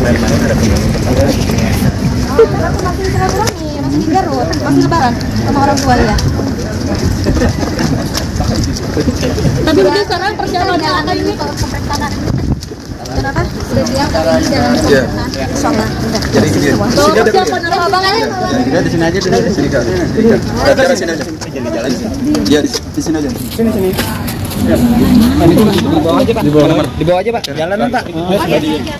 kemarin ada kunjungan tetangga. Aku masih silaturahmi, masih di Garut, masih lebaran sama orang tua ya. Tapi udah sekarang perjalanannya akan ini Kenapa? Sudah siap tapi ini dalam pemeriksaan. Insyaallah. Jadi gini. Tuh, persiapan apa banget? Dia di sini aja dulu, di sini Kak. Di sini aja. Jalan sini. Iya, di sini aja. Sini. Ya. Di bawah aja, Pak. Di bawah aja, Pak. Jalanan, Pak. Iya.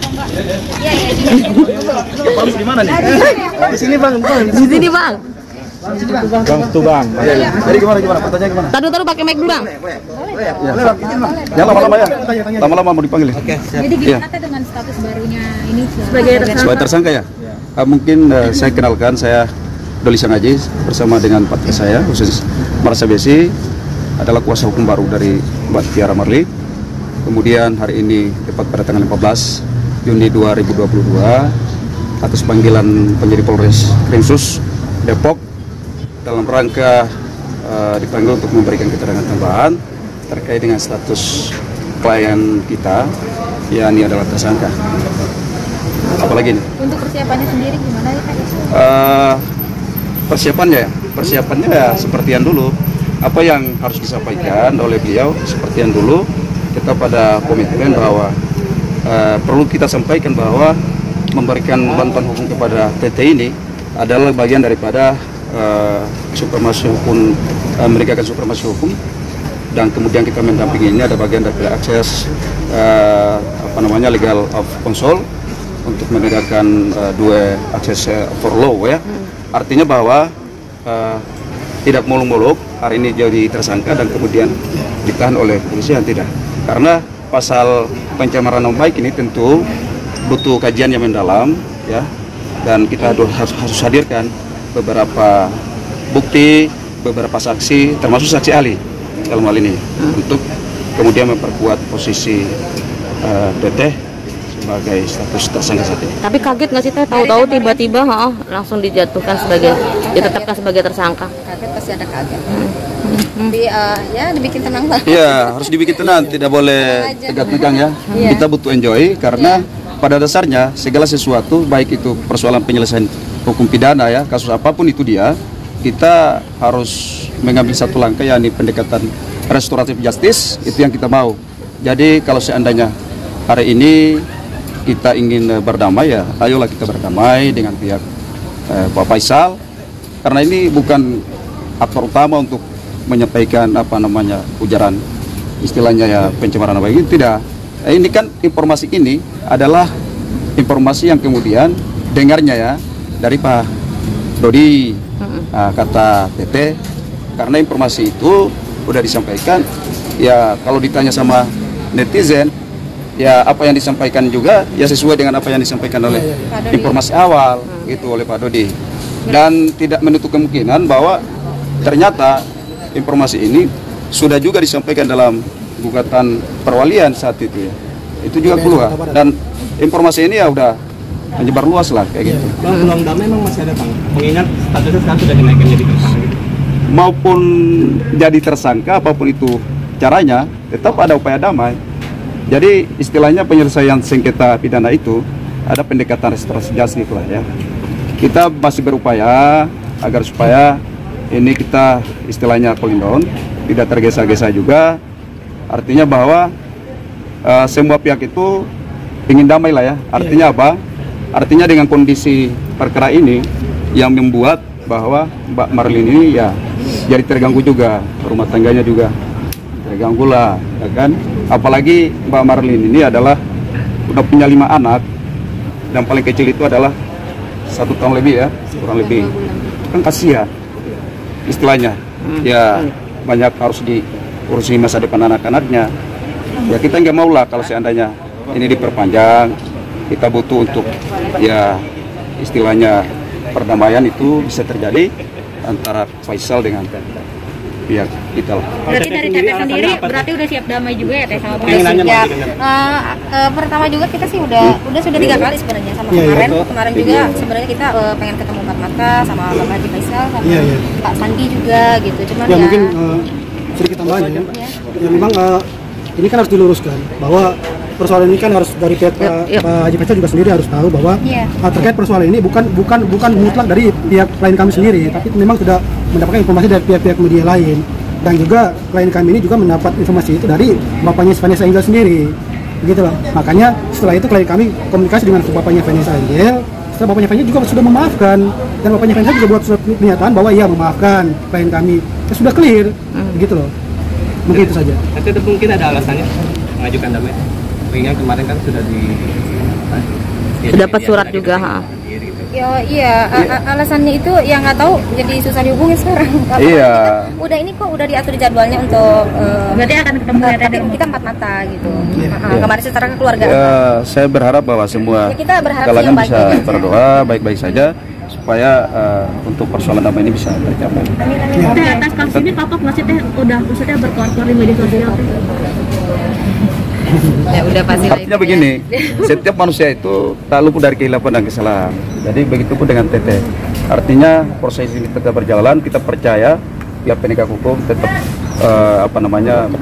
Bang, di mana nih? Di sini, Bang. Di sini, Bang. Bang, tuh, Bang. Iya. Jadi gimana? Pertanyaan gimana? Taruh pakai mic dulu, Bang. Ya, lama-lama ya. Lama-lama mau dipanggil. Oke, siap. Jadi gimana Teh dengan status barunya ini Sebagai tersangka ya? Mungkin saya kenalkan, saya Doli Sangaji bersama dengan partner saya, khusus Marsa Besi, adalah kuasa hukum baru dari Mbak Tiara Marli. Kemudian hari ini tepat pada tanggal 14 Juni 2022 atas panggilan penyidik Polres Krimsus Depok dalam rangka dipanggil untuk memberikan keterangan tambahan terkait dengan status klien kita, yakni adalah tersangka. Apalagi nih? Untuk persiapannya sendiri gimana ya Pak? Persiapannya ya seperti yang dulu. Apa yang harus disampaikan oleh beliau seperti yang dulu, kita pada komitmen bahwa perlu kita sampaikan bahwa memberikan bantuan hukum kepada TT ini adalah bagian daripada supremasi hukum, menegakkan supremasi hukum, dan kemudian kita mendampingi ini ada bagian dari akses legal of consult untuk menegakkan dua akses for law ya. Artinya bahwa tidak muluk-muluk hari ini jadi tersangka dan kemudian ditahan oleh polisi yang tidak. Karena pasal pencemaran nama baik ini tentu butuh kajian yang mendalam ya, dan kita harus hadirkan beberapa bukti, beberapa saksi, termasuk saksi ahli dalam hal ini untuk kemudian memperkuat posisi Teteh sebagai status tersangka saat ini. Tapi kaget nggak sih Teh? Tahu-tahu tiba-tiba langsung ditetapkan sebagai tersangka. Kaget pasti ada kaget. Tapi ya dibikin tenang lah. Iya, harus dibikin tenang, tidak boleh tegang-tegang ya. Kita butuh enjoy karena pada dasarnya segala sesuatu, baik itu persoalan penyelesaian hukum pidana ya, kasus apapun itu dia, kita harus mengambil satu langkah, yakni pendekatan restoratif justice, itu yang kita mau. Jadi kalau seandainya hari ini kita ingin berdamai ya, ayolah kita berdamai dengan pihak Pak Faisal, karena ini bukan aktor utama untuk menyampaikan ujaran istilahnya ya pencemaran nama baik, tidak. Ini kan informasi ini adalah informasi yang kemudian dengarnya ya dari Pak Dodi, kata Teteh, karena informasi itu udah disampaikan ya. Kalau ditanya sama netizen ya, apa yang disampaikan juga ya sesuai dengan apa yang disampaikan oleh informasi awal gitu oleh Pak Dodi, dan tidak menutup kemungkinan bahwa ternyata informasi ini sudah juga disampaikan dalam gugatan perwalian saat itu ya. Itu juga keluar, dan informasi ini ya udah menyebar luas lah kayak gitu. Bang, peluang damai memang masih ada, Bang, mengingat statusnya sekarang sudah dinaikkan jadi tersangka gitu. Maupun jadi tersangka apapun itu caranya, tetap ada upaya damai. Jadi istilahnya penyelesaian sengketa pidana itu ada pendekatan restoratif justice lah ya. Kita masih berupaya agar supaya ini kita istilahnya cooling down, tidak tergesa-gesa juga. Artinya bahwa semua pihak itu ingin damai lah ya. Artinya apa? Artinya dengan kondisi perkara ini yang membuat bahwa Mbak Marlin ini ya jadi terganggu juga, rumah tangganya juga terganggu lah, ya kan? Apalagi Mbak Marlin ini adalah udah punya 5 anak, dan paling kecil itu adalah 1 tahun lebih ya, kurang lebih. Kan kasihan istilahnya, ya banyak harus diurusi masa depan anak-anaknya. Ya kita nggak mau lah kalau seandainya ini diperpanjang. Kita butuh untuk ya istilahnya perdamaian itu bisa terjadi antara Faisal dengan pihak kita lah. Berarti dari Teteh sendiri berarti udah siap damai juga ya Teh sama polisi? Ya, pertama juga kita sih sudah 3 kali sebenarnya sama kemarin juga sebenarnya kita pengen ketemu empat mata sama Bapak Haji Faisal sama Pak Sandi juga gitu, cuman ya mungkin sedikit tambahan ya memang ini kan harus diluruskan bahwa persoalan ini kan harus dari pihak Pak Haji Faisal juga sendiri harus tahu bahwa terkait persoalan ini bukan mutlak dari pihak klien kami sendiri, tapi memang sudah mendapatkan informasi dari pihak-pihak media lain, dan juga klien kami ini juga mendapat informasi itu dari bapaknya Vanessa Angel sendiri, begitu loh. Makanya setelah itu klien kami komunikasi dengan bapaknya Vanessa Angel. Setelah bapaknya Vanessa juga sudah memaafkan, dan bapaknya Vanessa juga buat surat pernyataan bahwa ia memaafkan klien kami, ya sudah clear, begitu loh. Mungkin itu saja. Tapi itu mungkin ada alasannya mengajukan damai. Mengingat kemarin kan sudah dapat surat juga. Iya, alasannya itu yang nggak tahu jadi susah dihubungi sekarang. Iya. Kita udah ini kok udah diatur jadwalnya untuk berarti akan ketemu ya, tapi kita empat mata gitu. Kemarin secara keluarga. Saya berharap bahwa semua kita berharap kalangan bisa berdoa baik-baik saja supaya untuk persoalan damai ini bisa tercapai. Atas kasus ini Papa maksudnya berkoar-koar di media sosial. Ya udah pasti. Artinya begini, setiap manusia itu tak luput dari kehilapan dan kesalahan. Jadi begitu pun dengan Teteh. Artinya proses ini tetap berjalan, kita percaya pihak penegak hukum tetap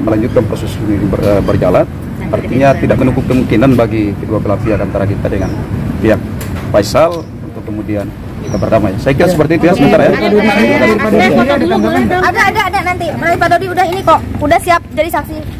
melanjutkan proses ini berjalan. Artinya tidak menutup kemungkinan bagi kedua belah pihak antara kita dengan pihak Faisal untuk kemudian kita berdamai. Saya kira seperti itu ya, sebentar ya. Ada nanti. Pak Dodi udah ini kok, udah siap jadi saksi.